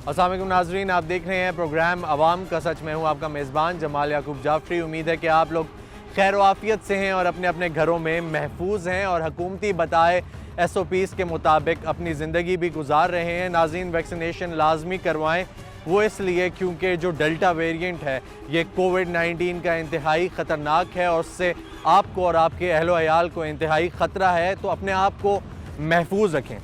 السلام علیکم ناظرین، آپ دیکھ رہے ہیں پروگرام عوام کا سچ۔ میں ہوں آپ کا میزبان جمال یعقوب جعفری۔ امید ہے کہ آپ لوگ خیر و عافیت سے ہیں اور اپنے اپنے گھروں میں محفوظ ہیں اور حکومتی بتائے SOPs کے مطابق اپنی زندگی بھی گزار رہے ہیں۔ ناظرین، ویکسینیشن لازمی کروائیں، وہ اس لیے کیونکہ جو ڈیلٹا ویریئنٹ ہے یہ کووڈ-19 کا انتہائی خطرناک ہے اور اس سے آپ کو اور آپ کے اہل و عیال کو انتہائی خطرہ ہے، تو اپنے آپ کو محفوظ رکھیں۔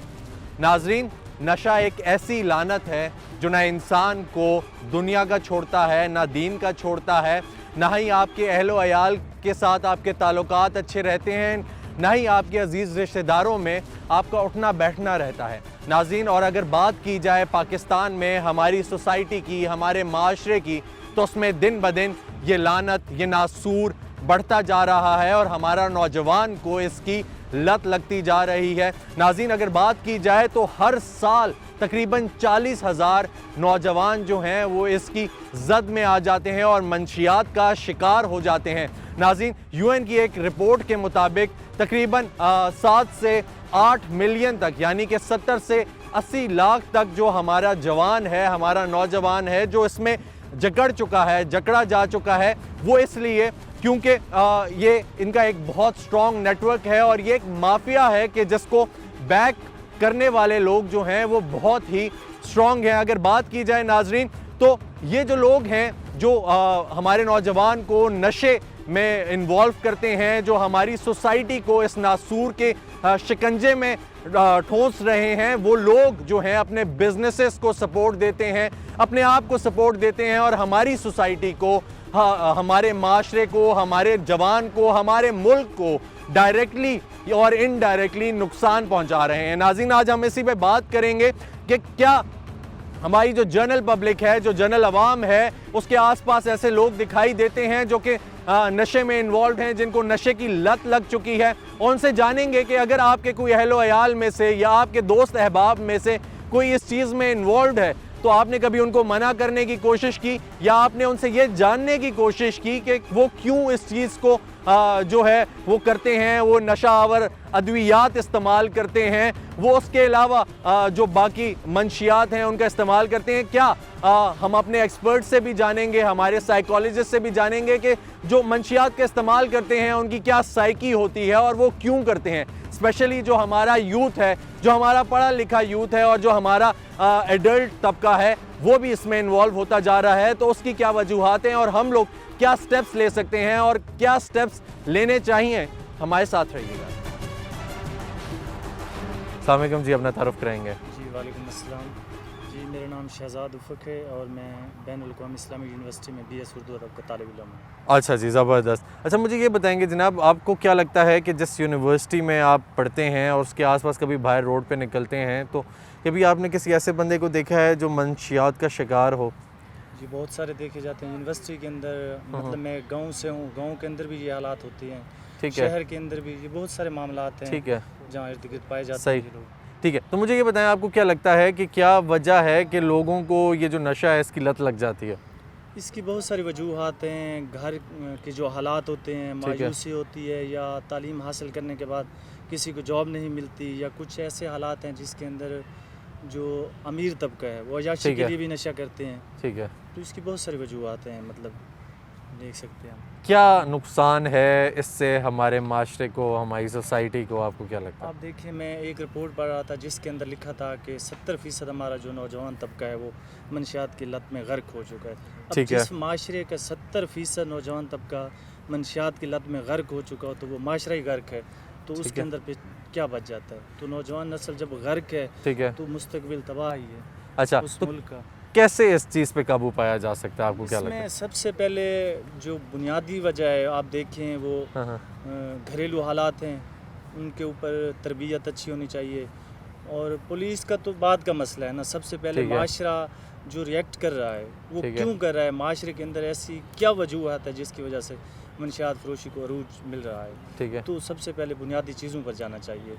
ناظرین، نشہ ایک ایسی لعنت ہے جو نہ انسان کو دنیا کا چھوڑتا ہے، نہ دین کا چھوڑتا ہے، نہ ہی آپ کے اہل و عیال کے ساتھ آپ کے تعلقات اچھے رہتے ہیں، نہ ہی آپ کے عزیز رشتہ داروں میں آپ کا اٹھنا بیٹھنا رہتا ہے۔ ناظرین، اور اگر بات کی جائے پاکستان میں ہماری سوسائٹی کی، ہمارے معاشرے کی، تو اس میں دن بدن یہ لعنت، یہ ناسور بڑھتا جا رہا ہے اور ہمارا نوجوان کو اس کی لت لگتی جا رہی ہے۔ ناظرین، اگر بات کی جائے تو ہر سال تقریباً 40,000 نوجوان جو ہیں وہ اس کی زد میں آ جاتے ہیں اور منشیات کا شکار ہو جاتے ہیں۔ ناظرین، UN کی ایک رپورٹ کے مطابق تقریباً 7 سے 8 ملین تک، یعنی کہ 70 سے 80 لاکھ تک جو ہمارا جوان ہے، ہمارا نوجوان ہے، جو اس میں جکڑا جا چکا ہے، وہ اس لیے کیونکہ یہ ان کا ایک بہت سٹرونگ نیٹ ورک ہے اور یہ ایک مافیا ہے کہ جس کو بیک کرنے والے لوگ جو ہیں وہ بہت ہی سٹرونگ ہیں۔ اگر بات کی جائے ناظرین، تو یہ جو لوگ ہیں جو ہمارے نوجوان کو نشے میں انوالو کرتے ہیں، جو ہماری سوسائٹی کو اس ناسور کے شکنجے میں ٹھونس رہے ہیں، وہ لوگ جو ہیں اپنے بزنسز کو سپورٹ دیتے ہیں، اپنے آپ کو سپورٹ دیتے ہیں اور ہماری سوسائٹی کو، ہمارے معاشرے کو، ہمارے جوان کو، ہمارے ملک کو ڈائریکٹلی اور انڈائریکٹلی نقصان پہنچا رہے ہیں۔ ناظرین، آج ہم اسی پہ بات کریں گے کہ کیا ہماری جو جنرل پبلک ہے، جو جنرل عوام ہے، اس کے آس پاس ایسے لوگ دکھائی دیتے ہیں جو کہ نشے میں انوالوڈ ہیں، جن کو نشے کی لت لگ چکی ہے۔ ان سے جانیں گے کہ اگر آپ کے کوئی اہل و عیال میں سے یا آپ کے دوست احباب میں سے کوئی اس چیز میں انوالوڈ ہے تو آپ نے کبھی ان کو منع کرنے کی کوشش کی یا آپ نے ان سے یہ جاننے کی کوشش کی کہ وہ کیوں اس چیز کو جو ہے وہ کرتے ہیں، وہ نشہ آور ادویات استعمال کرتے ہیں، وہ اس کے علاوہ جو باقی منشیات ہیں ان کا استعمال کرتے ہیں۔ کیا ہم اپنے ایکسپرٹ سے بھی جانیں گے، ہمارے سائیکالوجسٹ سے بھی جانیں گے کہ جو منشیات کا استعمال کرتے ہیں ان کی کیا سائیکی ہوتی ہے اور وہ کیوں کرتے ہیں۔ اسپیشلی جو ہمارا یوتھ ہے، جو ہمارا پڑھا لکھا یوتھ ہے اور جو ہمارا ایڈلٹ طبقہ ہے، وہ بھی اس میں انوالو ہوتا جا رہا ہے، تو اس کی کیا وجوہات ہیں اور ہم لوگ کیا سٹیپس لے سکتے ہیں اور کیا سٹیپس لینے چاہیے۔ ہمارے ساتھ رہیے گا۔ السلام علیکم جی، اپنا تعارف کرائیں گے؟ جی وعلیکم السلام جی، میرا نام شہزاد افق ہے اور میں بین الاقوامی اسلامی یونیورسٹی میں BS اردو ادب کا طالب علم ہوں۔ اچھا جی، زبردست۔ اچھا، مجھے یہ بتائیں گے جناب، آپ کو کیا لگتا ہے کہ جس یونیورسٹی میں آپ پڑھتے ہیں اور اس کے آس پاس کبھی باہر روڈ پہ نکلتے ہیں تو کبھی آپ نے کسی ایسے بندے کو دیکھا ہے جو منشیات کا شکار ہو؟ جی بہت سارے دیکھے جاتے ہیں یونیورسٹی کے اندر، مطلب میں گاؤں سے ہوں، گاؤں کے اندر بھی یہ حالات ہوتی ہیں، شہر کے اندر بھی یہ بہت سارے معاملات ہیں جہاں ارد گرد پائے جاتے ہیں یہ لوگ۔ ٹھیک ہے، تو مجھے یہ بتائیں، آپ کو کیا لگتا ہے کہ کیا وجہ ہے کہ لوگوں کو یہ جو نشہ ہے اس کی لت لگ جاتی ہے؟ اس کی بہت ساری وجوہات ہیں، گھر کے جو حالات ہوتے ہیں، مایوسی ہوتی ہے، یا تعلیم حاصل کرنے کے بعد کسی کو جاب نہیں ملتی، یا کچھ ایسے حالات ہیں جس کے اندر جو امیر طبقہ ہے وہ عیاشی کے لیے بھی نشہ کرتے ہیں۔ ٹھیک ہے، تو اس کی بہت ساری وجوہات ہیں، مطلب دیکھ سکتے ہیں۔ کیا نقصان ہے اس سے ہمارے معاشرے کو، ہماری سوسائٹی کو؟ آپ کو کیا لگتا ہے؟ آپ دیکھیں، میں ایک رپورٹ پڑھ رہا تھا جس کے اندر لکھا تھا کہ 70% ہمارا جو نوجوان طبقہ ہے وہ منشیات کی لت میں غرق ہو چکا ہے۔ اب جس معاشرے کا 70% نوجوان طبقہ منشیات کی لت میں غرق ہو چکا ہو تو وہ معاشرہ ہی غرق ہے، تو اس کے اندر پہ کیا بچ جاتا ہے؟ تو نوجوان نسل جب غرق ہے تو مستقبل تباہ ہی ہے۔ اچھا، اس ملک کا کیسے اس چیز پہ قابو پایا جا سکتا ہے؟ آپ کو کیا لگتا ہے؟ اس میں سب سے پہلے جو بنیادی وجہ ہے، آپ دیکھیں وہ گھریلو حالات ہیں، ان کے اوپر تربیت اچھی ہونی چاہیے، اور پولیس کا تو بعد کا مسئلہ ہے نا۔ سب سے پہلے معاشرہ جو ریئیکٹ کر رہا ہے وہ کیوں کر رہا ہے، معاشرے کے اندر ایسی کیا وجوہات ہے جس کی وجہ سے منشیات فروشی کو عروج مل رہا ہے۔ تو سب سے پہلے بنیادی چیزوں پر جانا چاہیے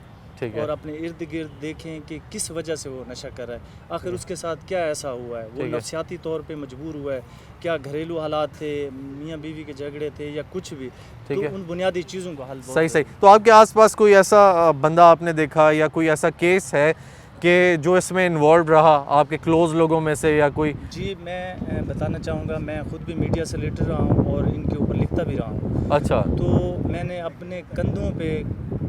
اور اپنے ارد گرد دیکھیں کہ کس وجہ سے وہ نشہ کر رہا ہے، آخر اس کے ساتھ کیا ایسا ہوا ہے، وہ نفسیاتی طور پہ مجبور ہوا ہے، کیا گھریلو حالات تھے، میاں بیوی کے جھگڑے تھے یا کچھ بھی، تو ان بنیادی چیزوں کا حل۔ صحیح۔ تو آپ کے آس پاس کوئی ایسا بندہ آپ نے دیکھا یا کوئی ایسا کیس ہے کہ جو اس میں انوالو رہا آپ کے کلوز لوگوں میں سے یا کوئی؟ جی میں بتانا چاہوں گا، میں خود بھی میڈیا سے ریلیٹڈ رہا ہوں اور ان کے اوپر لکھتا بھی رہا ہوں. اچھا. تو میں نے اپنے کندھوں پہ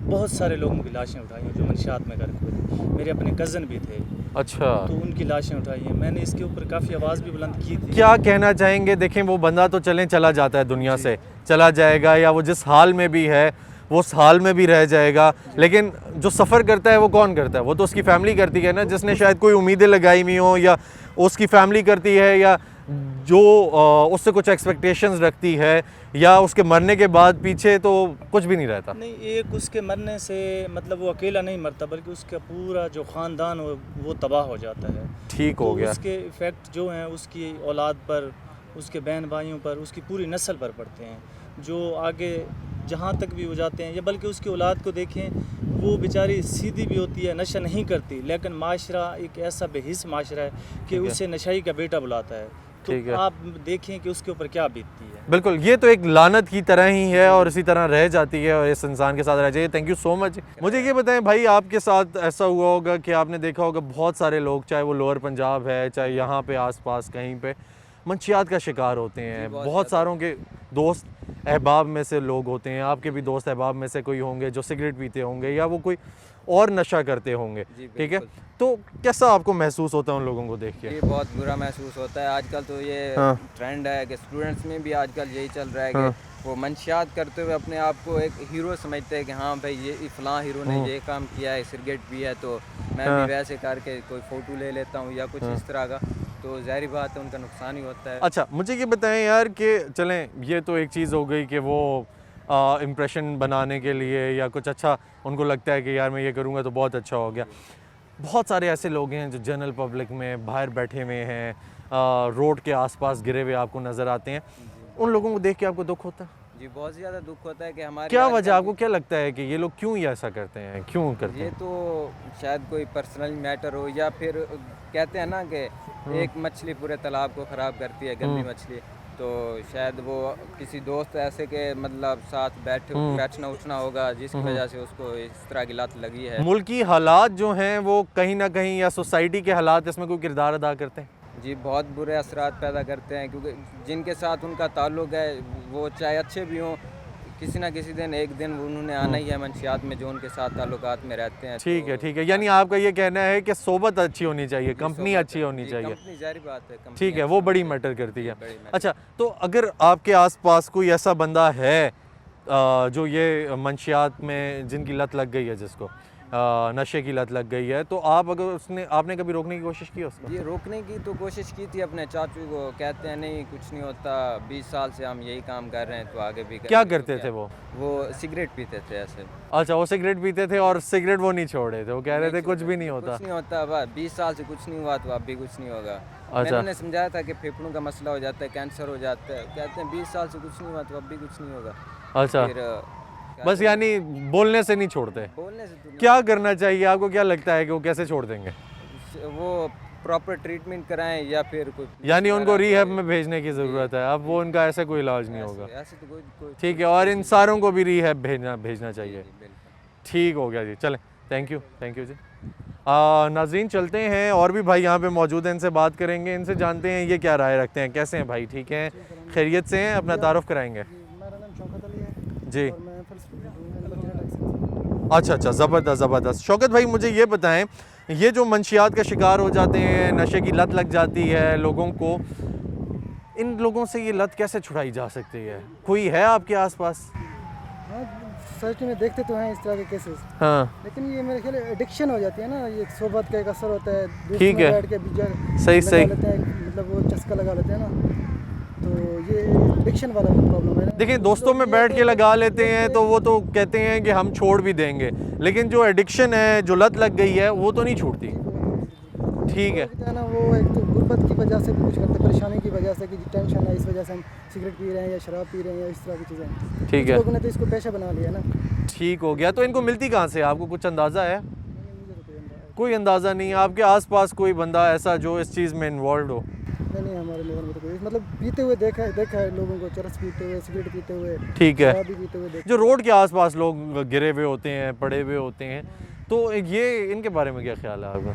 بہت سارے لوگوں کی لاشیں اٹھائی ہیں جو منشیات میں غرق ہوئے. میرے اپنے کزن بھی تھے. اچھا. تو ان کی لاشیں اٹھائی ہیں. میں نے اس کے اوپر کافی آواز بھی بلند کی تھی. کیا کہنا چاہیں گے؟ دیکھیں وہ بندہ تو چلا جاتا ہے دنیا سے، چلا جائے گا، یا وہ جس حال میں بھی ہے وہ اس حال میں بھی رہ جائے گا، لیکن جو سفر کرتا ہے وہ کون کرتا ہے؟ وہ تو اس کی فیملی کرتی ہے نا، جس نے شاید کوئی امیدیں لگائی ہوئی ہوں، یا اس کی فیملی کرتی ہے، یا جو اس سے کچھ ایکسپیکٹیشنز رکھتی ہے، یا اس کے مرنے کے بعد پیچھے تو کچھ بھی نہیں رہتا. نہیں، ایک اس کے مرنے سے مطلب وہ اکیلا نہیں مرتا بلکہ اس کا پورا جو خاندان وہ تباہ ہو جاتا ہے. ٹھیک ہو گیا. اس کے ایفیکٹ جو ہیں اس کی اولاد پر، اس کے بہن بھائیوں پر، اس کی پوری نسل پر پڑتے ہیں، جو آگے جہاں تک بھی ہو جاتے ہیں. یا بلکہ اس کی اولاد کو دیکھیں، وہ بیچاری سیدھی بھی ہوتی ہے، نشہ نہیں کرتی، لیکن معاشرہ ایک ایسا بے حس معاشرہ ہے کہ اسے نشائی کا بیٹا بلاتا ہے. تو آپ دیکھیں کہ اس کے اوپر کیا بیتتی ہے. بالکل، یہ تو ایک لعنت کی طرح ہی ہے اور اسی طرح رہ جاتی ہے اور اس انسان کے ساتھ رہ جائے. تھینک یو سو مچ. مجھے یہ بتائیں بھائی، آپ کے ساتھ ایسا ہوا ہوگا کہ آپ نے دیکھا ہوگا بہت سارے لوگ، چاہے وہ لوور پنجاب ہے، چاہے یہاں پہ آس پاس کہیں پہ، منشیات کا شکار ہوتے ہیں. بہت ساروں کے دوست احباب میں سے لوگ ہوتے ہیں، آپ کے بھی دوست احباب میں سے کوئی ہوں گے جو سگریٹ پیتے ہوں گے یا وہ کوئی اور نشہ کرتے ہوں گے. ٹھیک ہے، تو کیسا آپ کو محسوس ہوتا ہے ان لوگوں کو دیکھ کے؟ یہ بہت برا محسوس ہوتا ہے. آج کل تو یہ ٹرینڈ ہے کہ اسٹوڈنٹس میں بھی آج کل یہی چل رہا ہے کہ وہ منشیات کرتے ہوئے اپنے آپ کو ایک ہیرو سمجھتے ہیں کہ ہاں بھائی یہ فلاں ہیرو نے یہ کام کیا ہے، سگریٹ پی ہے تو میں بھی ویسے کر کے کوئی فوٹو لے لیتا ہوں یا کچھ اس طرح کا. تو ظاہری بات ہے ان کا نقصان ہی ہوتا ہے. اچھا مجھے یہ بتائیں یار کہ چلیں یہ تو ایک چیز ہو گئی کہ وہ امپریشن بنانے کے لیے یا کچھ اچھا ان کو لگتا ہے کہ یار میں یہ کروں گا تو بہت اچھا ہو گیا. بہت سارے ایسے لوگ ہیں جو جنرل پبلک میں باہر بیٹھے ہوئے ہیں، روڈ کے آس پاس گرے ہوئے آپ کو نظر آتے ہیں. ان لوگوں کو دیکھ کے آپ کو دکھ ہوتا ہے؟ جی بہت زیادہ دکھ ہوتا ہے کہ ہمارے کیا وجہ، آپ کو کیا لگتا ہے کہ یہ لوگ کیوں ایسا کرتے ہیں، کیوں کرتے ہیں؟ یہ تو شاید کوئی پرسنل میٹر ہو، یا پھر کہتے ہیں نا کہ ایک مچھلی پورے تالاب کو خراب کرتی ہے، گندی مچھلی. تو شاید وہ کسی دوست ایسے کے مطلب ساتھ بیٹھنا اٹھنا ہوگا جس کی وجہ سے اس کو اس طرح کی لت لگی ہے. ملکی حالات جو ہیں وہ کہیں نہ کہیں، یا سوسائٹی کے حالات اس میں کوئی کردار ادا کرتے ہیں؟ جی بہت برے اثرات پیدا کرتے ہیں، کیونکہ جن کے ساتھ ان کا تعلق ہے وہ چاہے اچھے بھی ہوں، کسی نہ کسی دن ایک دن انہوں نے آنا ہی ہے منشیات میں جو ان کے ساتھ تعلقات میں رہتے ہیں. ٹھیک ہے ٹھیک ہے، یعنی آپ کا یہ کہنا ہے کہ صحبت اچھی ہونی چاہیے، کمپنی اچھی ہونی چاہیے. کمپنی ظاہری بات ہے، ٹھیک ہے، وہ بڑی میٹر کرتی ہے. اچھا، تو اگر آپ کے آس پاس کوئی ایسا بندہ ہے جو یہ منشیات میں جن کی لت لگ گئی ہے، جس کو نشے کی لت لگ گئی ہے، تو آپ نے کبھی روکنے کی کوشش کی اس کو؟ یہ روکنے کی تو کوشش کی تھی اپنے چاچو کو. کہتے ہیں نہیں کچھ نہیں ہوتا، 20 سال سے ہم یہی کام کر رہے ہیں تو آگے بھی. کیا کرتے تھے وہ؟ وہ سگریٹ پیتے تھے ایسے. اچھا، وہ سگریٹ پیتے تھے اور سگریٹ وہ نہیں چھوڑ رہے تھے، وہ کہہ رہے تھے کچھ بھی نہیں ہوتا. کچھ نہیں ہوتا، بس 20 سال سے کچھ نہیں ہوا تو اب بھی کچھ نہیں ہوگا. میں نے انہیں سمجھایا تھا کہ پھیپھڑوں کا مسئلہ ہو جاتا ہے، کینسر ہو جاتا ہے. کہتے ہیں 20 سال سے کچھ نہیں ہوا تو اب بھی کچھ نہیں ہوگا. اچھا، بس یعنی بولنے سے نہیں چھوڑتے. بولنے سے کیا کرنا چاہیے؟ آپ کو کیا لگتا ہے کہ وہ کیسے چھوڑ دیں گے؟ وہ پراپر ٹریٹمنٹ کرائیں یا پھر کوئی، یعنی ان کو ریہیب میں بھیجنے کی ضرورت ہے. اب وہ ان کا ایسا کوئی علاج نہیں ہوگا. ٹھیک ہے، اور ان ساروں کو بھی ریہیب بھیجنا چاہیے. ٹھیک ہو گیا جی، چلیں. تھینک یو جی. ناظرین چلتے ہیں، اور بھی بھائی یہاں پہ موجود ہیں، ان سے بات کریں گے، ان سے جانتے ہیں یہ کیا رائے رکھتے ہیں. کیسے ہیں بھائی؟ ٹھیک ہیں، خیریت سے ہیں؟ اپنا تعارف کرائیں گے. میرا نام شوکت علی ہے جی. اور میں فرسٹ ہوں. اچھا، زبردست. شوکت بھائی مجھے یہ بتائیں، یہ جو منشیات کا شکار ہو جاتے ہیں، نشے کی لت لگ جاتی ہے لوگوں کو، ان لوگوں سے یہ لت کیسے چھڑائی جا سکتی ہے؟ کوئی ہے آپ کے آس پاس؟ ہاں، سوسائٹی میں دیکھتے تو ہیں اس طرح کے کیسز. ہاں، لیکن یہ میرے خیال ایڈکشن ہو جاتی ہے نا، یہ ایک صحبت کا ایک اثر ہوتا ہے. ٹھیک ہے، بیٹھ کے صحیح. لیتے ہیں، مطلب وہ چسکا لگا لیتے ہیں نا، تو یہ ایڈکشن والا پرابلم ہے. دیکھیں دوستوں میں بیٹھ کے لگا لیتے ہیں تو وہ تو کہتے ہیں کہ ہم چھوڑ بھی دیں گے، لیکن جو ایڈکشن ہے، جو لت لگ گئی ہے، وہ تو نہیں چھوڑتی. ٹھیک ہے نا، وہ ایک تو غربت کی وجہ سے بھی کچھ کرتے، پریشانی کی وجہ سے کہ ٹینشن ہے، اس وجہ سے ہم سگریٹ پی رہے ہیں یا شراب پی رہے ہیں یا اس طرح کی چیزیں. ٹھیک ہے، لوگوں نے تو اس کو پیشہ بنا لیا نا. ٹھیک ہو گیا. تو ان کو ملتی کہاں سے؟ آپ کو کچھ اندازہ ہے؟ کوئی اندازہ نہیں ہے. آپ کے آس پاس کوئی بندہ ایسا جو اس چیز میں انوالوڈ ہو؟ نہیں، ہمارے لیول میں تو کوئی، مطلب پیتے ہوئے دیکھا ہے لوگوں کو، چرس پیتے ہوئے، سگریٹ پیتے ہوئے. ٹھیک ہے. شراب بھی پیتے ہوئے. جو روڈ کے آس پاس لوگ گرے ہوئے ہوتے ہیں، پڑے ہوئے ہوتے ہیں، تو یہ ان کے بارے میں کیا خیال ہے آپ کا؟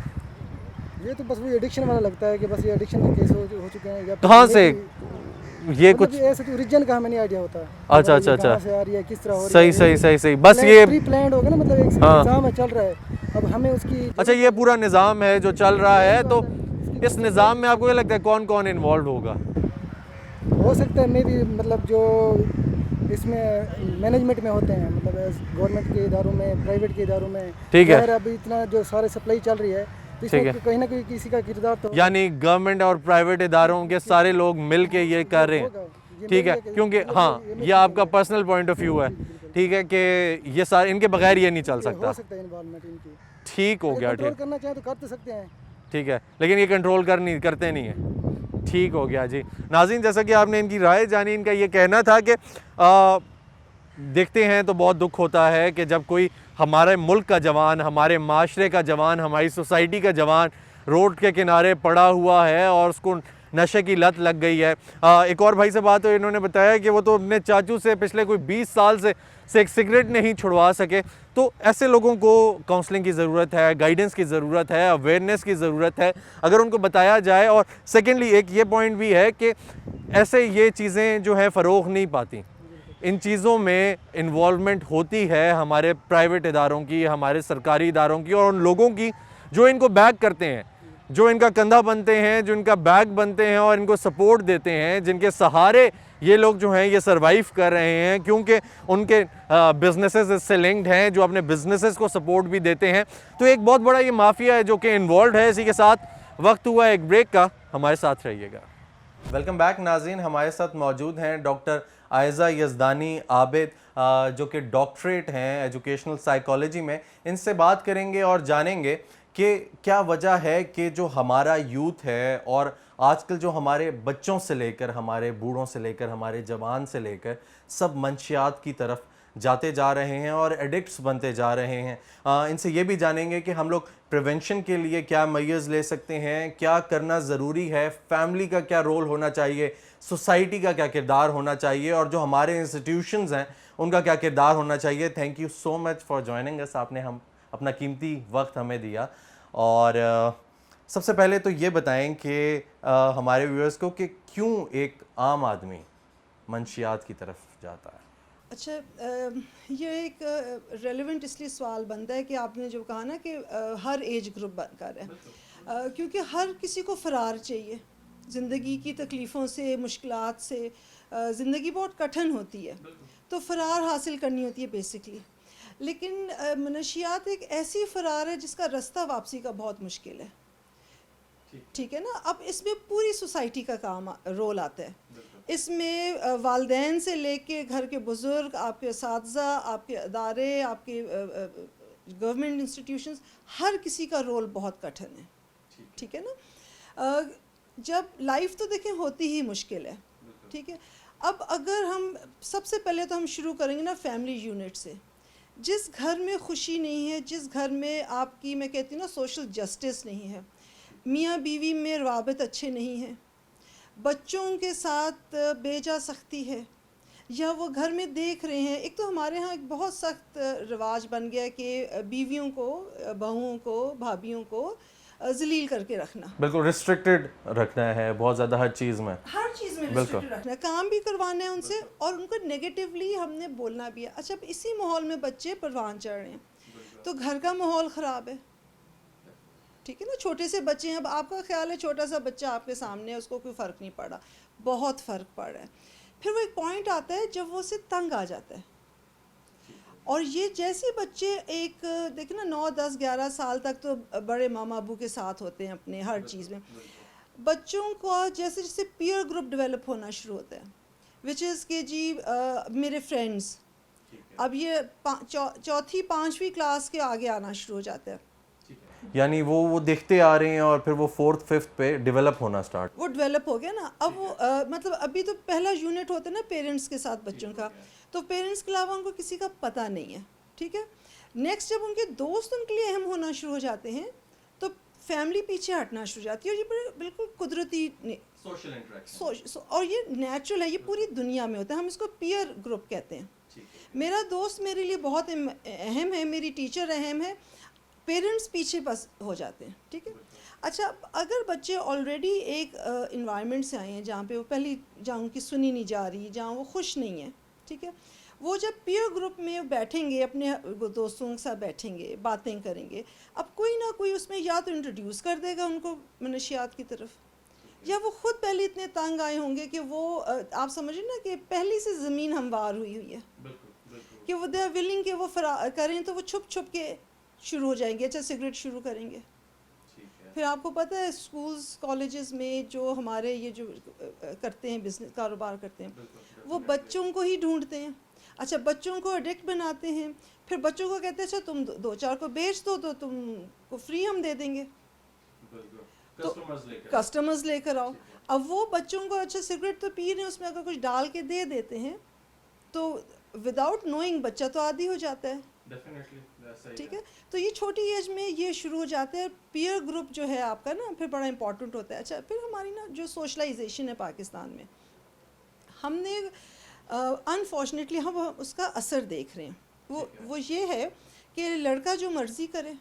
یہ تو بس وہ ایڈکشن والا لگتا ہے کہ بس یہ ایڈکشن کے کیس ہو چکے ہیں. یا کہاں سے یہ کچھ ایسے تو اوریجن کا ہمیں نہیں آئیڈیا ہوتا. اچھا اچھا اچھا, کہاں سے آ رہی ہے, کس طرح ہو رہی ہے. صحیح بس یہ پری پلانڈ ہوگا نا, مطلب ایک نظام ہے چل رہا ہے, اب ہمیں اس کی. اچھا یہ پورا نظام ہے جو چل رہا ہے, تو اس نظام میں آپ کو یہ لگتا ہے کون کون انوالوڈ ہوگا؟ ہو سکتا ہے میں بھی مطلب جو اس میں مینجمنٹ میں ہوتے ہیں, مطلب گورنمنٹ کے اداروں میں, پرائیویٹ کے اداروں میں. ٹھیک ہے, ابھی اتنا جو سارے سپلائی چل رہی ہے تو اس میں کہیں نہ کہیں کسی کا کردار تو, یعنی گورنمنٹ اور پرائیویٹ اداروں کے سارے لوگ مل کے یہ کر رہے ہیں. ٹھیک ہے, کیونکہ ہاں یہ آپ کا پرسنل پوائنٹ آف ویو ہے. ٹھیک ہے کہ یہ سارے ان کے بغیر یہ نہیں چل سکتا. ہو سکتا ہے انوالومنٹ ان کی. ٹھیک ہو گیا, ٹھیک کرنا چاہیں تو کر سکتے ہیں. ٹھیک ہے, لیکن یہ کنٹرول کرتے نہیں ہیں. ٹھیک ہو گیا جی. ناظرین جیسا کہ آپ نے ان کی رائے جانی, ان کا یہ کہنا تھا کہ دیکھتے ہیں تو بہت دکھ ہوتا ہے کہ جب کوئی ہمارے ملک کا جوان, ہمارے معاشرے کا جوان, ہماری سوسائٹی کا جوان روڈ کے کنارے پڑا ہوا ہے اور اس کو نشے کی لت لگ گئی ہے. ایک اور بھائی سے بات ہوئی, انہوں نے بتایا کہ وہ تو اپنے چاچو سے پچھلے کوئی 20 سال سے ایک سگریٹ نہیں چھڑوا سکے. تو ایسے لوگوں کو کاؤنسلنگ کی ضرورت ہے, گائیڈنس کی ضرورت ہے, اویئرنیس کی ضرورت ہے, اگر ان کو بتایا جائے. اور سیکنڈلی ایک یہ پوائنٹ بھی ہے کہ ایسے یہ چیزیں جو ہیں فروغ نہیں پاتی. ان چیزوں میں انوالومنٹ ہوتی ہے ہمارے پرائیویٹ اداروں کی, ہمارے سرکاری اداروں کی, اور ان لوگوں کی جو ان کو بیک کرتے ہیں, جو ان کا کندھا بنتے ہیں, جو ان کا بیک بنتے ہیں اور ان کو سپورٹ دیتے ہیں, جن کے سہارے یہ لوگ جو ہیں یہ سروائیو کر رہے ہیں کیونکہ ان کے بزنسز اس سے لنکڈ ہیں, جو اپنے بزنسز کو سپورٹ بھی دیتے ہیں. تو ایک بہت بڑا یہ مافیا ہے جو کہ انوالوڈ ہے. اسی کے ساتھ وقت ہوا ایک بریک کا, ہمارے ساتھ رہیے گا. ویلکم بیک ناظرین, ہمارے ساتھ موجود ہیں ڈاکٹر عائزہ یزدانی عابد جو کہ ڈاکٹریٹ ہیں ایجوکیشنل سائیکالوجی میں. ان سے بات کریں گے اور جانیں گے کہ کیا وجہ ہے کہ جو ہمارا یوتھ ہے اور آج کل جو ہمارے بچوں سے لے کر, ہمارے بوڑھوں سے لے کر, ہمارے جوان سے لے کر سب منشیات کی طرف جاتے جا رہے ہیں اور ایڈکٹس بنتے جا رہے ہیں. ان سے یہ بھی جانیں گے کہ ہم لوگ پریونشن کے لیے کیا میئرز لے سکتے ہیں, کیا کرنا ضروری ہے, فیملی کا کیا رول ہونا چاہیے, سوسائٹی کا کیا کردار ہونا چاہیے, اور جو ہمارے انسٹیٹیوشنز ہیں ان کا کیا کردار ہونا چاہیے. Thank you so much for joining us. آپ نے اپنا قیمتی وقت ہمیں دیا. اور سب سے پہلے تو یہ بتائیں کہ ہمارے ویورز کو کہ کیوں ایک عام آدمی منشیات کی طرف جاتا ہے. اچھا, یہ ایک ریلیونٹ اس لیے سوال بنتا ہے کہ آپ نے جو کہا نا کہ ہر ایج گروپ بن کر ہے, کیونکہ ہر کسی کو فرار چاہیے زندگی کی تکلیفوں سے, مشکلات سے. زندگی بہت کٹھن ہوتی ہے تو فرار حاصل کرنی ہوتی ہے بیسکلی. لیکن منشیات ایک ایسی فرار ہے جس کا رستہ واپسی کا بہت مشکل ہے. ٹھیک ہے نا. اب اس میں پوری سوسائٹی کا کام رول آتا ہے. اس میں والدین سے لے کے گھر کے بزرگ, آپ کے اساتذہ, آپ کے ادارے, آپ کے گورنمنٹ انسٹیٹیوشنز, ہر کسی کا رول بہت کٹھن ہے. ٹھیک ہے نا. جب لائف تو دیکھیں ہوتی ہی مشکل ہے. ٹھیک ہے. اب اگر ہم سب سے پہلے تو ہم شروع کریں گے نا فیملی یونٹ سے. جس گھر میں خوشی نہیں ہے, جس گھر میں آپ کی, میں کہتی ہوں نا, سوشل جسٹس نہیں ہے, میاں بیوی میں روابط اچھے نہیں ہیں, بچوں کے ساتھ بیجا سختی ہے, یا وہ گھر میں دیکھ رہے ہیں. ایک تو ہمارے ہاں ایک بہت سخت رواج بن گیا کہ بیویوں کو, بہوؤں کو, بھابھیوں کو ذلیل کر کے رکھنا, بالکل ریسٹرکٹڈ رکھنا ہے بہت زیادہ ہر چیز میں ریسٹرکٹڈ رکھنا ہے, کام بھی کروانا ہے ان سے اور ان کو نیگیٹیولی ہم نے بولنا بھی ہے. اچھا, اب اسی ماحول میں بچے پروان چڑھ رہے ہیں تو گھر کا ماحول خراب ہے. ٹھیک ہے نا. چھوٹے سے بچے ہیں, اب آپ کا خیال ہے چھوٹا سا بچہ آپ کے سامنے ہے, اس کو کوئی فرق نہیں پڑا, بہت فرق پڑ رہا ہے. پھر وہ ایک پوائنٹ آتا ہے جب وہ اسے تنگ آ جاتا ہے, اور یہ جیسے بچے ایک دیکھیں نا 9, 10, 11 سال تک تو بڑے ماما ابو کے ساتھ ہوتے ہیں اپنے ہر چیز میں. بچوں کو جیسے جیسے پیئر گروپ ڈیولپ ہونا شروع ہوتا ہے, وچ از کہ جی میرے فرینڈس, اب یہ 4تھی 5ویں کلاس کے آگے آنا شروع ہو جاتا ہے. یعنی وہ دیکھتے آ رہے ہیں اور پھر وہ 4th 5th پہ ڈیولپ ہونا سٹارٹ, وہ ڈیولپ ہو گیا نا. اب وہ مطلب ابھی تو پہلا یونٹ ہوتا ہے نا پیرنٹس کے ساتھ بچوں کا, تو پیرنٹس کے علاوہ ان کو کسی کا پتہ نہیں ہے. ٹھیک ہے. نیکسٹ جب ان کے دوست ان کے لیے اہم ہونا شروع ہو جاتے ہیں تو فیملی پیچھے ہٹنا شروع ہو جاتی ہے, اور یہ بالکل قدرتی سوشل انٹریکشن, اور یہ نیچرل ہے, یہ پوری دنیا میں ہوتا ہے. ہم اس کو پیئر گروپ کہتے ہیں. میرا دوست میرے لیے بہت اہم ہے, میری ٹیچر اہم ہے, پیرنٹس پیچھے بس ہو جاتے ہیں. ٹھیک ہے. اچھا اگر بچے آلریڈی ایک انوائرمنٹ سے آئے ہیں جہاں پہ وہ جہاں ان کی سنی نہیں جا رہی, جہاں وہ خوش نہیں ہیں, ٹھیک ہے, وہ جب پیئر گروپ میں بیٹھیں گے, اپنے دوستوں کے ساتھ بیٹھیں گے, باتیں کریں گے, اب کوئی نہ کوئی اس میں یا تو انٹروڈیوس کر دے گا ان کو منشیات کی طرف, یا وہ خود پہلے اتنے تنگ آئے ہوں گے کہ وہ آپ سمجھیں نا کہ پہلی سے زمین ہموار ہوئی ہے کہ وہ دے آر ولنگ کہ وہ کریں, تو وہ چھپ چھپ کے شروع ہو جائیں گے. اچھا سگریٹ شروع کریں گے. پھر آپ کو پتہ ہے اسکولز کالجز میں جو ہمارے یہ جو کرتے ہیں بزنس کاروبار کرتے ہیں, وہ بچوں کو ہی ڈھونڈتے ہیں. اچھا بچوں کو ایڈکٹ بناتے ہیں, پھر بچوں کو کہتے ہیں اچھا تم دو چار کو بیچ دو تو تم کو فری ہم دے دیں گے, تو کسٹمرز لے کر آؤ. اب وہ بچوں کو اچھا سگریٹ تو پی رہے ہیں, اس میں اگر کچھ ڈال کے دے دیتے ہیں تو وداؤٹ نوئنگ بچہ تو عادی ہو جاتا ہے. ٹھیک ہے. تو یہ چھوٹی ایج میں یہ شروع ہو جاتا ہے. پیئر گروپ جو ہے آپ کا نا پھر بڑا امپورٹنٹ ہوتا ہے. اچھا پھر ہماری نا جو سوشلائزیشن ہے پاکستان میں, ہم نے انفارچونیٹلی ہم اس کا اثر دیکھ رہے ہیں. وہ یہ ہے کہ لڑکا جو مرضی کرے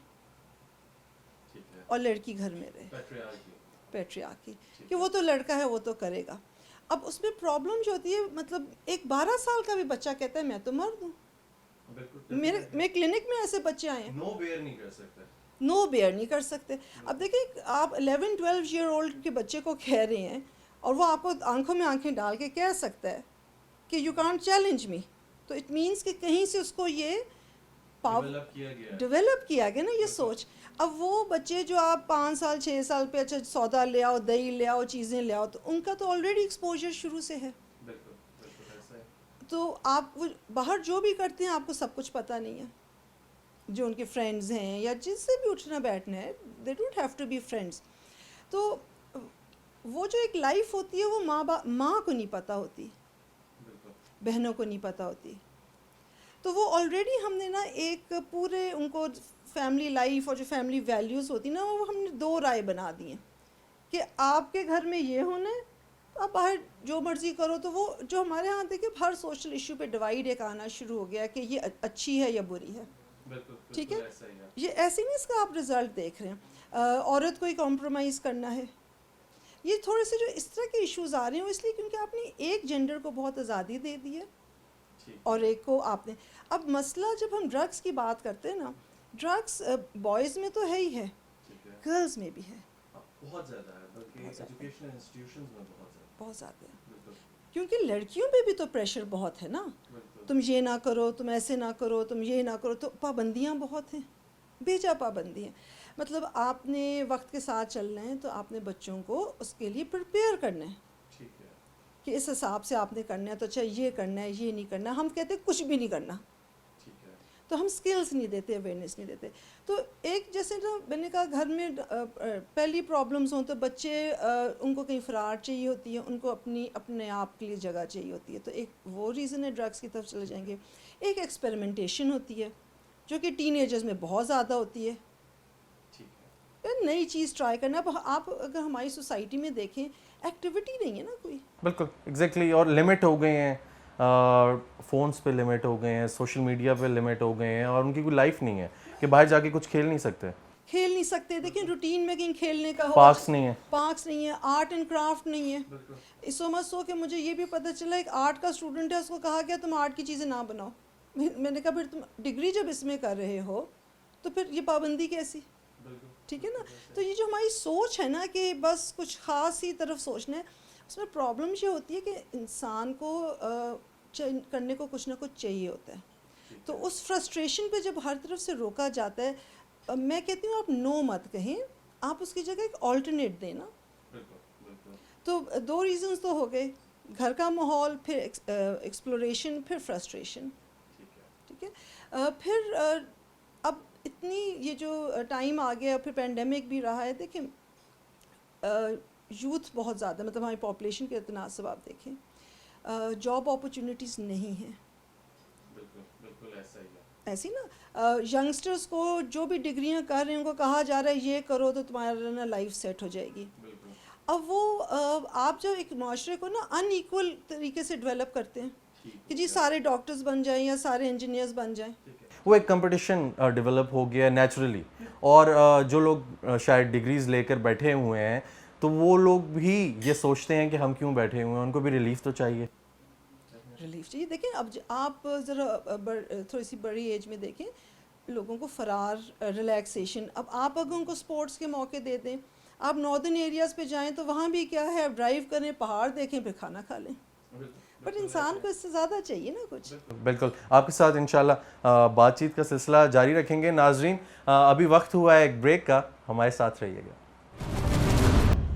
اور لڑکی گھر میں رہے, پیٹریارکی, کہ وہ تو لڑکا ہے وہ تو کرے گا. اب اس میں پرابلم جو ہوتی ہے, مطلب ایک 12 سال کا بھی بچہ کہتا ہے میں تو مرد ہوں. میرے کلینک میں ایسے بچے آئے ہیں, نو بیئر نہیں کر سکتے. اب دیکھیں آپ 11-12 ایئر اولڈ کے بچے کو کہہ رہے ہیں, اور وہ آپ کو آنکھوں میں آنکھیں ڈال کے کہہ سکتا ہے کہ یو کانٹ چیلنج می, تو اٹ مینس کہ کہیں سے اس کو یہ ڈیولپ کیا گیا نا یہ سوچ. اب وہ بچے جو آپ 5 سال 6 سال پہ اچھا سودا لے آؤ, دہی لے آؤ, چیزیں لے آؤ, تو ان کا تو آلریڈی ایکسپوجر شروع سے ہے. تو آپ وہ باہر جو بھی کرتے ہیں آپ کو سب کچھ پتہ نہیں ہے. جو ان کے فرینڈز ہیں یا جس سے بھی اٹھنا بیٹھنا ہے, they don't have to be friends. تو وہ جو ایک لائف ہوتی ہے وہ ماں کو نہیں پتہ ہوتی, بہنوں کو نہیں پتہ ہوتی. تو وہ آلریڈی ہم نے نا ایک پورے ان کو فیملی لائف اور جو فیملی ویلیوز ہوتی نا, وہ ہم نے 2 رائے بنا دی ہیں کہ آپ کے گھر میں یہ ہونا ہے, آپ باہر جو مرضی کرو. تو وہ جو ہمارے ہاں دیکھیں ہر سوشل ایشو پہ ڈیوائڈ ایک آنا شروع ہو گیا کہ یہ اچھی ہے یا بری ہے. ٹھیک ہے, یہ ایسے نہیں اس کا آپ رزلٹ دیکھ رہے ہیں. عورت کو ہی کمپرومائز کرنا ہے. یہ تھوڑے سے جو اس طرح کے ایشوز آ رہے ہیں وہ اس لیے کیونکہ آپ نے ایک جینڈر کو بہت آزادی دے دی ہے اور ایک کو آپ نے. اب مسئلہ جب ہم ڈرگس کی بات کرتے ہیں نا, ڈرگس بوائز میں تو ہے ہی ہے, گرلز میں بھی ہے, بہت زیادہ ہے, بلکہ ایجوکیشنل انسٹیٹیوشنز میں بہت زیادہ ہے. کیونکہ لڑکیوں پہ بھی تو پریشر بہت ہے نا, تم یہ نہ کرو, تم ایسے نہ کرو, تم یہ نہ کرو. تو پابندیاں بہت ہیں, بیجا پابندی ہیں. مطلب آپ نے وقت کے ساتھ چلنا ہے تو آپ نے بچوں کو اس کے لیے پریپیئر کرنا ہے کہ اس حساب سے آپ نے کرنا ہے. تو اچھا یہ کرنا ہے, یہ نہیں کرنا. ہم کہتے ہیں کچھ بھی نہیں کرنا, تو ہم سکلز نہیں دیتے, اویئرنیس نہیں دیتے. تو ایک جیسے نا میں نے کہا گھر میں پہلی پرابلمز ہوں تو بچے ان کو کہیں فرار چاہیے ہوتی ہے, ان کو اپنے آپ کے لیے جگہ چاہیے ہوتی ہے. تو ایک وہ ریزن ہے ڈرگس کی طرف چلے جائیں گے. ایک ایکسپیریمنٹیشن ہوتی ہے جو کہ ٹین ایجرز میں بہت زیادہ ہوتی ہے, نئی چیز ٹرائی کرنا. اب آپ اگر ہماری سوسائٹی میں دیکھیں ایکٹیویٹی نہیں ہے نا کوئی. بالکل ایگزیکٹلی. اور لمٹ ہو گئے ہیں, فونس پہ لمٹ ہو گئے ہیں, سوشل میڈیا پہ لمٹ ہو گئے ہیں, اور ان کی کوئی لائف نہیں ہے کہ باہر جا کے کچھ کھیل نہیں سکتے. دیکھیں روٹین میں کہیں کھیلنے کا پارکس نہیں ہے, آرٹ اینڈ کرافٹ نہیں ہے. اس کو مت سو کہ مجھے یہ بھی پتہ چلا ایک آرٹ کا اسٹوڈنٹ ہے, اس کو کہا گیا تم آرٹ کی چیزیں نہ بناؤ. میں نے کہا پھر تم ڈگری جب اس میں کر رہے ہو تو پھر یہ پابندی کیسی. ٹھیک ہے نا. تو یہ جو ہماری سوچ ہے نا کہ بس کچھ خاص ہی طرف سوچنا ہے, اس میں پرابلم یہ ہوتی ہے کہ انسان کو کرنے کو کچھ نہ کچھ چاہیے ہوتا ہے. تو اس فرسٹریشن پہ جب ہر طرف سے روکا جاتا ہے, میں کہتی ہوں آپ نو مت کہیں, آپ اس کی جگہ ایک آلٹرنیٹ دیں نا. تو 2 ریزنز تو ہو گئے, گھر کا ماحول, پھر ایکسپلوریشن, پھر فرسٹریشن. ٹھیک ہے. پھر اب اتنی یہ جو ٹائم آ گیا, پھر پینڈیمک بھی رہا ہے. دیکھیں یوتھ بہت زیادہ, مطلب ہماری پاپولیشن کے اعتبار سے آپ دیکھیں جاب اپرچونیٹیز نہیں ہیں. ایسی نا ینگسٹرز کو جو بھی ڈگریاں کر رہے ہیں ان کو کہا جا رہا ہے یہ کرو تو تمہارا نا لائف سیٹ ہو جائے گی. اب وہ آپ جو ایک معاشرے کو نا ان ایکول طریقے سے ڈیولپ کرتے ہیں کہ جی سارے ڈاکٹرز بن جائیں یا سارے انجینئرز بن جائیں. وہ ایک کمپٹیشن ڈیولپ ہو گیا نیچرلی, اور جو لوگ شاید ڈگریز لے کر بیٹھے ہوئے ہیں تو وہ لوگ بھی یہ سوچتے ہیں کہ ہم کیوں بیٹھے ہوئے ہیں, ان کو بھی ریلیف تو چاہیے. ریلیف چاہیے. دیکھیں اب آپ ذرا تھوڑی سی بڑی ایج میں دیکھیں لوگوں کو فرار, ریلیکسیشن. اب آپ اگر ان کو اسپورٹس کے موقع دے دیں, آپ ناردرن ایریاز پہ جائیں تو وہاں بھی کیا ہے, آپ ڈرائیو کریں, پہاڑ دیکھیں, پھر کھانا کھا لیں. بٹ انسان کو اس سے زیادہ چاہیے نا کچھ. بالکل, آپ کے ساتھ انشاءاللہ بات چیت کا سلسلہ جاری رکھیں گے. ناظرین ابھی وقت ہوا ہے ایک بریک کا, ہمارے ساتھ رہیے گا.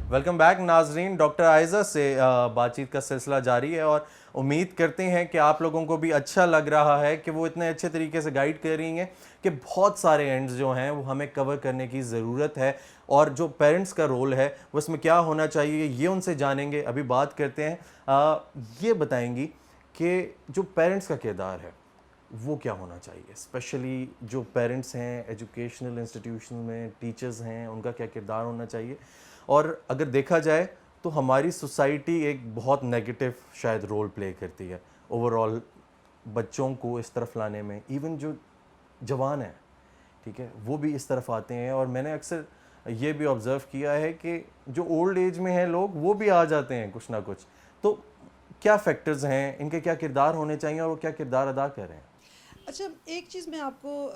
ویلکم بیک ناظرین, ڈاکٹر عائزہ سے بات چیت کا سلسلہ جاری ہے اور امید کرتے ہیں کہ آپ لوگوں کو بھی اچھا لگ رہا ہے کہ وہ اتنے اچھے طریقے سے گائیڈ کر رہی ہیں کہ بہت سارے اینڈز جو ہیں وہ ہمیں کور کرنے کی ضرورت ہے, اور جو پیرنٹس کا رول ہے وہ اس میں کیا ہونا چاہیے یہ ان سے جانیں گے. ابھی بات کرتے ہیں, یہ بتائیں گی کہ جو پیرنٹس کا کردار ہے وہ کیا ہونا چاہیے, اسپیشلی جو پیرنٹس ہیں ایجوکیشنل انسٹیٹیوشن میں, ٹیچرز ہیں, ان کا کیا کردار ہونا چاہیے. اور اگر دیکھا جائے تو ہماری سوسائٹی ایک بہت نیگیٹو شاید رول پلے کرتی ہے اوور آل بچوں کو اس طرف لانے میں. ایون جو جوان ہیں, ٹھیک ہے, وہ بھی اس طرف آتے ہیں, اور میں نے اکثر یہ بھی آبزرو کیا ہے کہ جو اولڈ ایج میں ہیں لوگ وہ بھی آ جاتے ہیں کچھ نہ کچھ. تو کیا فیکٹرز ہیں, ان کے کیا کردار ہونے چاہیے اور وہ کیا کردار ادا کر رہے ہیں؟ اچھا ایک چیز میں آپ کو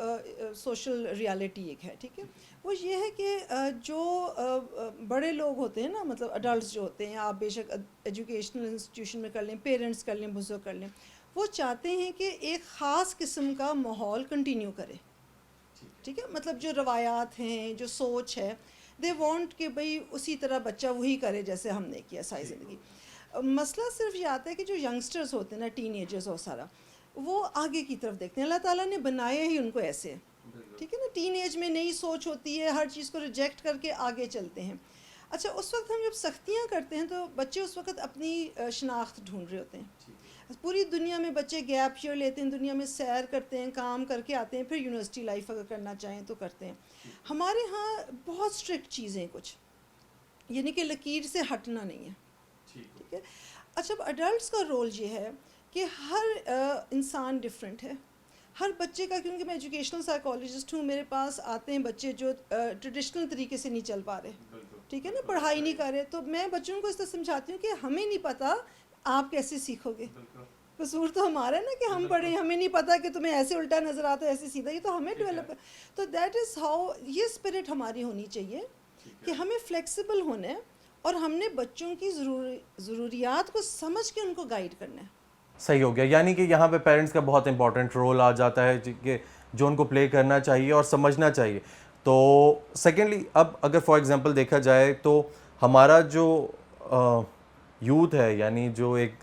سوشل ریالٹی ایک ہے, ٹھیک ہے, وہ یہ ہے کہ جو بڑے لوگ ہوتے ہیں نا, مطلب اڈلٹس جو ہوتے ہیں, آپ بے شک ایجوکیشنل انسٹیٹیوشن میں کر لیں, پیرنٹس کر لیں, بزرگ کر لیں, وہ چاہتے ہیں کہ ایک خاص قسم کا ماحول کنٹینیو کرے, ٹھیک ہے. مطلب جو روایات ہیں, جو سوچ ہے, دے وانٹ کہ بھئی اسی طرح بچہ وہی کرے جیسے ہم نے کیا ساری زندگی. مسئلہ صرف یہ آتا ہے کہ جو ینگسٹرز ہوتے ہیں نا, ٹین ایجرز اور سارا, وہ آگے کی طرف دیکھتے ہیں. اللہ تعالیٰ نے بنایا ہی ان کو ایسے, ٹھیک ہے نا. ٹین ایج میں نئی سوچ ہوتی ہے, ہر چیز کو ریجیکٹ کر کے آگے چلتے ہیں. اچھا اس وقت ہم جب سختیاں کرتے ہیں تو بچے اس وقت اپنی شناخت ڈھونڈ رہے ہوتے ہیں. پوری دنیا میں بچے گیپ ایئر لیتے ہیں, دنیا میں سیر کرتے ہیں, کام کر کے آتے ہیں, پھر یونیورسٹی لائف اگر کرنا چاہیں تو کرتے ہیں. ہمارے ہاں بہت اسٹرکٹ چیزیں کچھ, یعنی کہ لکیر سے ہٹنا نہیں ہے, ٹھیک ہے. اچھا اب اڈلٹس کا رول یہ ہے کہ ہر انسان ڈفرینٹ ہے, ہر بچے کا, کیونکہ میں ایجوکیشنل سائیکالوجسٹ ہوں, میرے پاس آتے ہیں بچے جو ٹریڈیشنل طریقے سے نہیں چل پا رہے, ٹھیک ہے نا, پڑھائی نہیں کر رہے, تو میں بچوں کو اس طرح سمجھاتی ہوں کہ ہمیں نہیں پتہ آپ کیسے سیکھو گے. قصور تو ہمارا ہے نا کہ ہم پڑھیں, ہمیں نہیں پتہ کہ تمہیں ایسے الٹا نظر آتا ہے, ایسے سیدھا, یہ تو ہمیں ڈیولپ ہے. تو دیٹ از ہاؤ, یہ اسپرٹ ہماری ہونی چاہیے کہ ہمیں فلیکسیبل ہونا ہے اور ہم نے بچوں کی ضروریات کو سمجھ کے ان کو گائیڈ کرنا ہے. صحیح ہو گیا, یعنی کہ یہاں پہ پیرنٹس کا بہت امپورٹنٹ رول آ جاتا ہے کہ جو ان کو پلے کرنا چاہیے اور سمجھنا چاہیے. تو سیکنڈلی اب اگر فار ایگزامپل دیکھا جائے تو ہمارا جو یوتھ ہے, یعنی جو ایک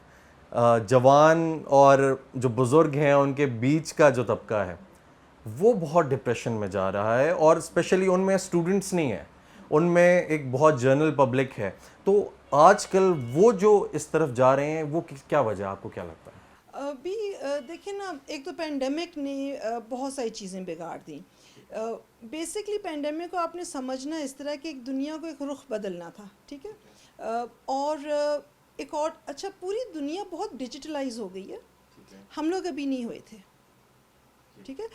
جوان اور جو بزرگ ہیں ان کے بیچ کا جو طبقہ ہے وہ بہت ڈپریشن میں جا رہا ہے, اور اسپیشلی ان میں اسٹوڈنٹس نہیں ہیں, ان میں ایک بہت جنرل پبلک ہے. تو آج کل وہ جو اس طرف جا رہے ہیں وہ کیا وجہ, آپ کو کیا لگتا ہے؟ ابھی دیکھیں نا, ایک تو پینڈیمک نے بہت ساری چیزیں بگاڑ دیں. بیسکلی پینڈیمک کو آپ نے سمجھنا اس طرح کہ ایک دنیا کو ایک رخ بدلنا تھا, ٹھیک ہے, اور ایک اور اچھا پوری دنیا بہت ڈیجیٹلائز ہو گئی ہے, ہم لوگ ابھی نہیں ہوئے تھے, ٹھیک ہے,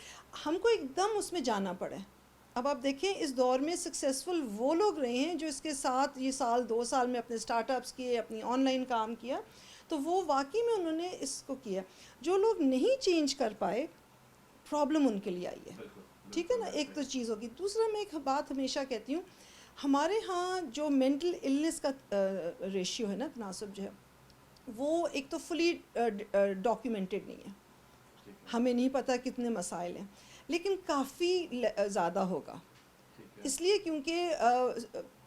ہم کو ایک دم اس میں جانا پڑا ہے. اب آپ دیکھیں اس دور میں سکسیزفل وہ لوگ رہے ہیں جو اس کے ساتھ یہ سال 2 سال میں اپنے اسٹارٹ اپس کیے, اپنی آن لائن کام کیا, تو وہ واقعی میں انہوں نے اس کو کیا. جو لوگ نہیں چینج کر پائے, پرابلم ان کے لیے آئی ہے, ٹھیک ہے نا. ایک تو چیز ہوگی. دوسرا میں ایک بات ہمیشہ کہتی ہوں, ہمارے ہاں جو مینٹل النس کا ریشیو ہے نا, تناسب جو ہے, وہ ایک تو فلی ڈاکیومنٹڈ نہیں ہے, ہمیں نہیں پتہ کتنے مسائل ہیں, لیکن کافی زیادہ ہوگا. اس لیے کیونکہ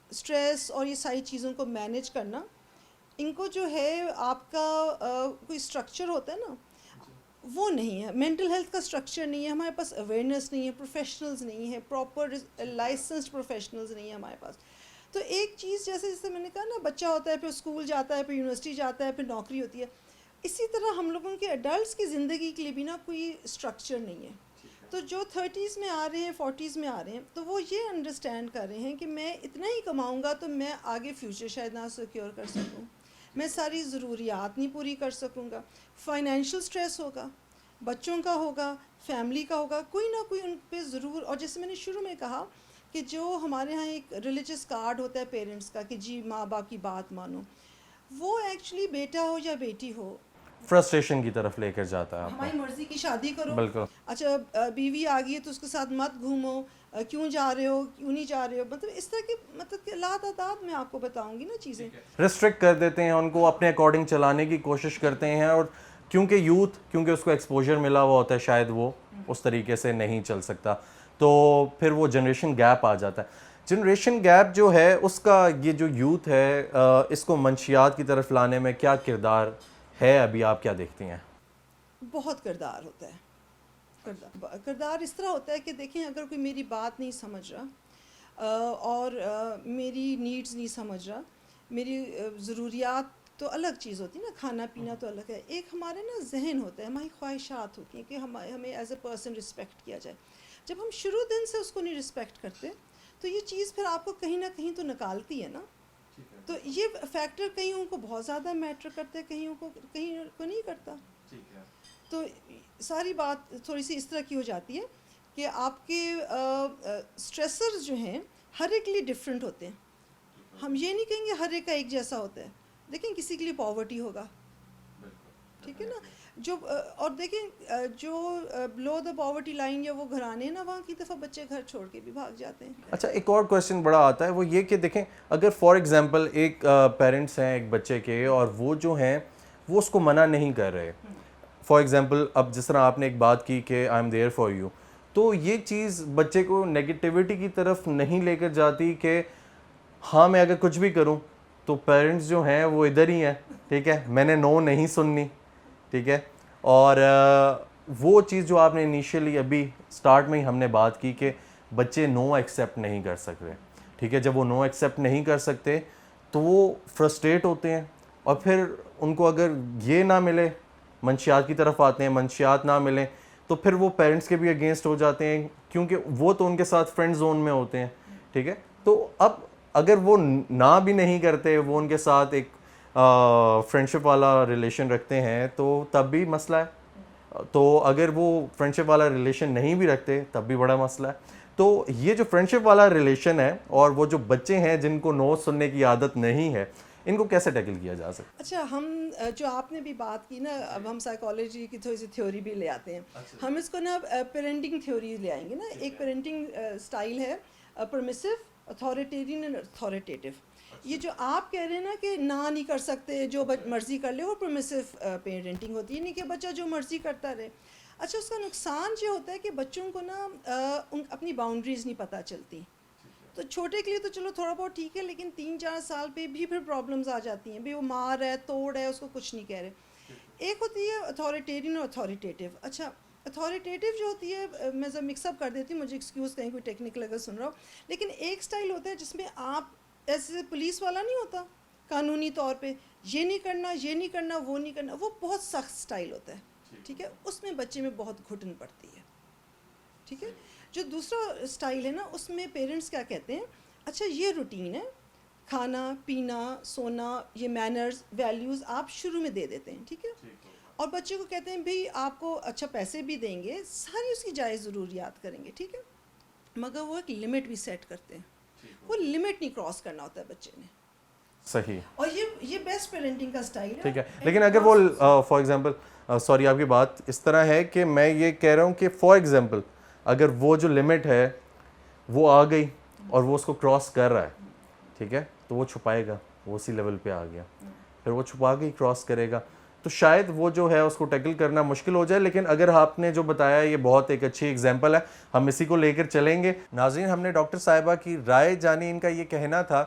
اسٹریس اور یہ ساری چیزوں کو مینیج کرنا, ان کو جو ہے آپ کا کوئی اسٹرکچر ہوتا ہے نا, وہ نہیں ہے. مینٹل ہیلتھ کا اسٹرکچر نہیں ہے ہمارے پاس, اویئرنیس نہیں ہے, پروفیشنلز نہیں ہے, پراپر لائسنسڈ پروفیشنلز نہیں ہے ہمارے پاس. تو ایک چیز جیسے میں نے کہا نا, بچہ ہوتا ہے, پھر اسکول جاتا ہے, پھر یونیورسٹی جاتا ہے, پھر نوکری ہوتی ہے, اسی طرح ہم لوگوں کے ایڈلٹس کی زندگی کے لیے بھی نا کوئی اسٹرکچر نہیں ہے. تو جو 30s میں آ رہے ہیں, 40s میں آ رہے ہیں, تو وہ یہ انڈرسٹینڈ کر رہے ہیں کہ میں اتنا ہی کماؤں گا تو میں آگے فیوچر شاید نہ سیکیور کر سکوں, میں ساری ضروریات نہیں پوری کر سکوں گا, فائنینشیل اسٹریس ہوگا, بچوں کا ہوگا, فیملی کا ہوگا, کوئی نہ کوئی ان پہ ضرور. اور جیسے میں نے شروع میں کہا کہ جو ہمارے ہاں ایک ریلیجس کارڈ ہوتا ہے پیرنٹس کا کہ جی ماں باپ کی بات مانو، وہ ایکچولی بیٹا ہو یا بیٹی ہو فرسٹریشن کی طرف لے کر جاتا ہے آپ کو. ہماری مرضی کی شادی کرو. بالکل. اچھا بیوی آ گئی ہے تو اس کے ساتھ مت گھومو، کیوں جا رہے ہو، کیوں نہیں جا رہے ہو، مطلب اس طرح کی مطلب کہ لا تعداد میں آپ کو بتاؤں گی نا چیزیں. ریسٹرکٹ کر دیتے ہیں ان کو، اپنے اکارڈنگ چلانے کی کوشش کرتے ہیں، اور کیونکہ اس کو ایکسپوجر ملا ہوا ہوتا ہے شاید وہ اس طریقے سے نہیں چل سکتا، تو پھر وہ جنریشن گیپ آ جاتا ہے. جنریشن گیپ جو ہے اس کا، یہ جو یوتھ ہے اس کو منشیات کی طرف لانے میں کیا کردار ہے ابھی آپ کیا دیکھتی ہیں؟ بہت کردار ہوتا ہے. کردار اس طرح ہوتا ہے کہ دیکھیں اگر کوئی میری بات نہیں سمجھ رہا اور میری نیڈز نہیں سمجھ رہا، میری ضروریات تو الگ چیز ہوتی ہے نا، کھانا پینا تو الگ ہے، ایک ہمارے نا ذہن ہوتا ہے، ہماری خواہشات ہوتی ہیں کہ ہمیں ایز اے پرسن رسپیکٹ کیا جائے. جب ہم شروع دن سے اس کو نہیں رسپیکٹ کرتے تو یہ چیز پھر آپ کو کہیں نہ کہیں تو نکالتی ہے نا. تو یہ فیکٹر کہیں ان کو بہت زیادہ میٹر کرتا ہے، کہیں کو نہیں کرتا. تو ساری بات تھوڑی سی اس طرح کی ہو جاتی ہے کہ آپ کے اسٹریسرز جو ہیں ہر ایک کے لیے ڈفرینٹ ہوتے ہیں. ہم یہ نہیں کہیں گے ہر ایک کا ایک جیسا ہوتا ہے. دیکھیں کسی کے لیے پاورٹی ہوگا، ٹھیک ہے نا، جو اور دیکھیں جو بلو دا پاورٹی لائن یا وہ گھرانے ہیں نا، وہاں کی دفعہ بچے گھر چھوڑ کے بھی بھاگ جاتے ہیں. اچھا ایک اور کویشچن بڑا آتا ہے، وہ یہ کہ دیکھیں اگر فار ایگزامپل ایک پیرنٹس ہیں ایک بچے کے، اور وہ جو ہیں وہ اس کو منع نہیں کر رہے. فار ایگزامپل اب جس طرح آپ نے ایک بات کی کہ I am there for you, تو یہ چیز بچے کو نیگیٹیوٹی کی طرف نہیں لے کر جاتی کہ ہاں میں اگر کچھ بھی کروں تو پیرنٹس جو ہیں وہ ادھر ہی ہیں، ٹھیک ہے، میں نے نو نہیں سننی، ٹھیک ہے. اور وہ چیز جو آپ نے انیشیلی ابھی سٹارٹ میں ہی ہم نے بات کی کہ بچے نو ایکسیپٹ نہیں کر سکتے، ٹھیک ہے، جب وہ نو ایکسیپٹ نہیں کر سکتے تو وہ فرسٹریٹ ہوتے ہیں، اور پھر ان کو اگر یہ نہ ملے منشیات کی طرف آتے ہیں، منشیات نہ ملیں تو پھر وہ پیرنٹس کے بھی اگینسٹ ہو جاتے ہیں، کیونکہ وہ تو ان کے ساتھ فرینڈ زون میں ہوتے ہیں، ٹھیک ہے. تو اب اگر وہ نہ بھی نہیں کرتے، وہ ان کے ساتھ ایک فرینڈشپ والا ریلیشن رکھتے ہیں تو تب بھی مسئلہ ہے. تو اگر وہ فرینڈشپ والا ریلیشن نہیں بھی رکھتے تب بھی بڑا مسئلہ ہے. تو یہ جو فرینڈشپ والا ریلیشن ہے اور وہ جو بچے ہیں جن کو نو سننے کی عادت نہیں ہے، ان کو کیسے ٹیکل کیا جا سکتا؟ اچھا ہم جو آپ نے بھی بات کی نا، اب ہم سائیکالوجی کی تھوڑی سی تھیوری بھی لے آتے ہیں. ہم اس کو نا پیرنٹنگ تھیوری لے آئیں گے نا. ایک پیرنٹنگ اسٹائل ہے پرمیسو، اتھارٹیرین اینڈ اتھارٹیٹیو. یہ جو آپ کہہ رہے ہیں نا کہ نہ نہیں کر سکتے، جو مرضی کر لے، وہ پرمیسو پیرنٹنگ ہوتی ہے، نہیں کہ بچہ جو مرضی کرتا رہے. اچھا اس کا نقصان یہ ہوتا ہے کہ بچوں کو نا اپنی باؤنڈریز نہیں پتہ چلتی. تو چھوٹے کے لیے تو چلو تھوڑا بہت ٹھیک ہے، لیکن 3-4 سال پہ بھی پھر پرابلمز آ جاتی ہیں. بھی وہ مار ہے، توڑ ہے، اس کو کچھ نہیں کہہ رہے. ایک ہوتی ہے اتھارٹیرین اور اتھارٹیٹیو. اچھا اتھارٹیٹیو جو ہوتی ہے، میں ذرا مکس اپ کر دیتی ہوں، مجھے ایکسکیوز کہیں کوئی ٹیکنیکل اگر سن رہا ہو، لیکن ایک سٹائل ہوتا ہے جس میں آپ ایسے پولیس والا نہیں ہوتا قانونی طور پہ، یہ نہیں کرنا، یہ نہیں کرنا، وہ نہیں کرنا، وہ بہت سخت سٹائل ہوتا ہے، ٹھیک ہے. اس میں بچے میں بہت گھٹن پڑتی ہے، ٹھیک ہے. جو دوسرا سٹائل ہے نا، اس میں پیرنٹس کیا کہتے ہیں، اچھا یہ روٹین ہے، کھانا پینا سونا، یہ مینرز ویلیوز آپ شروع میں دے دیتے ہیں، ٹھیک ہے. اور بچے کو کہتے ہیں بھئی آپ کو اچھا پیسے بھی دیں گے، ساری اس کی جائز ضروریات کریں گے، ٹھیک ہے، مگر وہ ایک لمٹ بھی سیٹ کرتے ہیں. وہ لمٹ نہیں کراس کرنا ہوتا ہے بچے نے. صحیح. اور یہ بیسٹ پیرنٹنگ کا سٹائل ہے، ٹھیک ہے. لیکن اگر وہ فار ایگزامپل سوری آپ کی بات اس طرح ہے کہ میں یہ کہہ رہا ہوں کہ فار ایگزامپل اگر وہ جو لمٹ ہے وہ آ گئی اور وہ اس کو کراس کر رہا ہے، ٹھیک ہے، تو وہ چھپائے گا، وہ اسی لیول پہ آ گیا، پھر وہ چھپا کے ہی کراس کرے گا، تو شاید وہ جو ہے اس کو ٹیکل کرنا مشکل ہو جائے. لیکن اگر آپ نے جو بتایا یہ بہت ایک اچھی ایگزامپل ہے، ہم اسی کو لے کر چلیں گے. ناظرین ہم نے ڈاکٹر صاحبہ کی رائے جانی. ان کا یہ کہنا تھا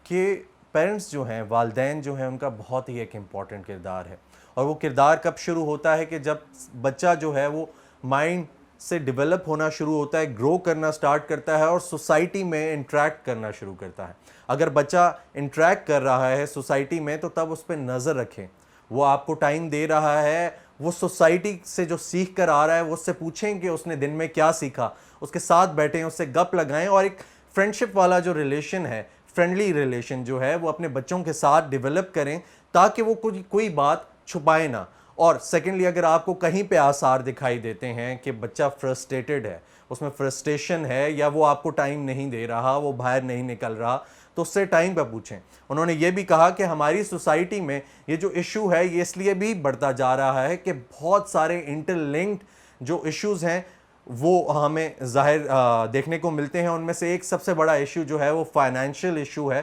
کہ پیرنٹس جو ہیں، والدین جو ہیں، ان کا بہت ہی ایک امپورٹنٹ کردار ہے. اور وہ کردار کب شروع ہوتا ہے کہ جب بچہ جو ہے وہ مائنڈ سے ڈیولپ ہونا شروع ہوتا ہے، گرو کرنا سٹارٹ کرتا ہے اور سوسائٹی میں انٹریکٹ کرنا شروع کرتا ہے. اگر بچہ انٹریکٹ کر رہا ہے سوسائٹی میں تو تب اس پہ نظر رکھیں. وہ آپ کو ٹائم دے رہا ہے، وہ سوسائٹی سے جو سیکھ کر آ رہا ہے وہ اس سے پوچھیں کہ اس نے دن میں کیا سیکھا، اس کے ساتھ بیٹھیں، اس سے گپ لگائیں. اور ایک فرینڈشپ والا جو ریلیشن ہے، فرینڈلی ریلیشن جو ہے، وہ اپنے بچوں کے ساتھ ڈیولپ کریں تاکہ وہ کوئی بات چھپائے نہ. اور سیکنڈلی اگر آپ کو کہیں پہ آثار دکھائی دیتے ہیں کہ بچہ فرسٹریٹڈ ہے، اس میں فرسٹریشن ہے یا وہ آپ کو ٹائم نہیں دے رہا, وہ باہر نہیں نکل رہا, تو اس سے ٹائم پہ پوچھیں. انہوں نے یہ بھی کہا کہ ہماری سوسائٹی میں یہ جو ایشو ہے یہ اس لیے بھی بڑھتا جا رہا ہے کہ بہت سارے انٹر لنکڈ جو ایشوز ہیں وہ ہمیں ظاہر دیکھنے کو ملتے ہیں. ان میں سے ایک سب سے بڑا ایشو جو ہے وہ فائنینشیل ایشو ہے.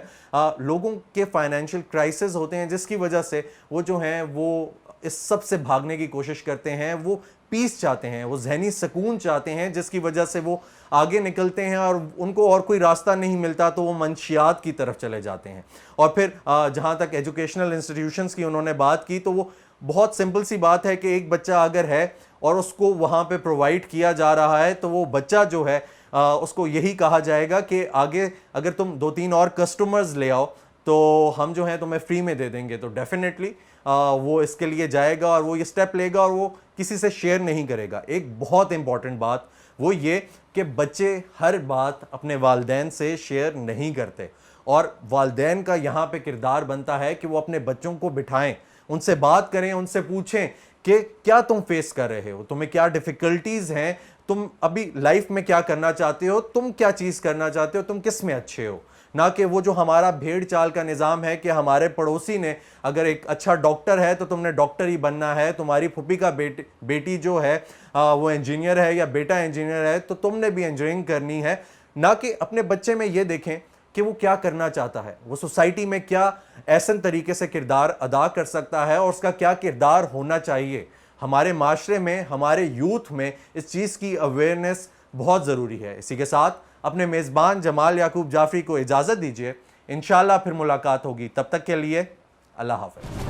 لوگوں کے فائنینشیل کرائسس ہوتے ہیں جس کی وجہ سے وہ جو ہیں وہ اس سب سے بھاگنے کی کوشش کرتے ہیں, وہ پیس چاہتے ہیں, وہ ذہنی سکون چاہتے ہیں, جس کی وجہ سے وہ آگے نکلتے ہیں اور ان کو اور کوئی راستہ نہیں ملتا تو وہ منشیات کی طرف چلے جاتے ہیں. اور پھر جہاں تک ایجوکیشنل انسٹیٹیوشنز کی انہوں نے بات کی تو وہ بہت سمپل سی بات ہے کہ ایک بچہ اگر ہے اور اس کو وہاں پہ پرووائڈ کیا جا رہا ہے تو وہ بچہ جو ہے اس کو یہی کہا جائے گا کہ آگے اگر تم 2-3 اور کسٹمرز لے آؤ تو ہم جو ہیں تمہیں فری میں دے دیں گے. تو ڈیفینیٹلی وہ اس کے لیے جائے گا اور وہ یہ سٹیپ لے گا اور وہ کسی سے شیئر نہیں کرے گا. ایک بہت امپورٹنٹ بات وہ یہ کہ بچے ہر بات اپنے والدین سے شیئر نہیں کرتے, اور والدین کا یہاں پہ کردار بنتا ہے کہ وہ اپنے بچوں کو بٹھائیں, ان سے بات کریں, ان سے پوچھیں کہ کیا تم فیس کر رہے ہو, تمہیں کیا ڈیفیکلٹیز ہیں, تم ابھی لائف میں کیا کرنا چاہتے ہو, تم کیا چیز کرنا چاہتے ہو, تم کس میں اچھے ہو. نہ کہ وہ جو ہمارا بھیڑ چال کا نظام ہے کہ ہمارے پڑوسی نے اگر ایک اچھا ڈاکٹر ہے تو تم نے ڈاکٹر ہی بننا ہے, تمہاری پھوپھی کا بیٹی جو ہے وہ انجینئر ہے یا بیٹا انجینئر ہے تو تم نے بھی انجینئرنگ کرنی ہے. نہ کہ اپنے بچے میں یہ دیکھیں کہ وہ کیا کرنا چاہتا ہے, وہ سوسائٹی میں کیا ایسن طریقے سے کردار ادا کر سکتا ہے اور اس کا کیا کردار ہونا چاہیے. ہمارے معاشرے میں, ہمارے یوتھ میں اس چیز کی اویئرنیس بہت ضروری ہے. اسی کے ساتھ اپنے میزبان جمال یعقوب جعفری کو اجازت دیجیے, انشاءاللہ پھر ملاقات ہوگی. تب تک کے لیے اللہ حافظ.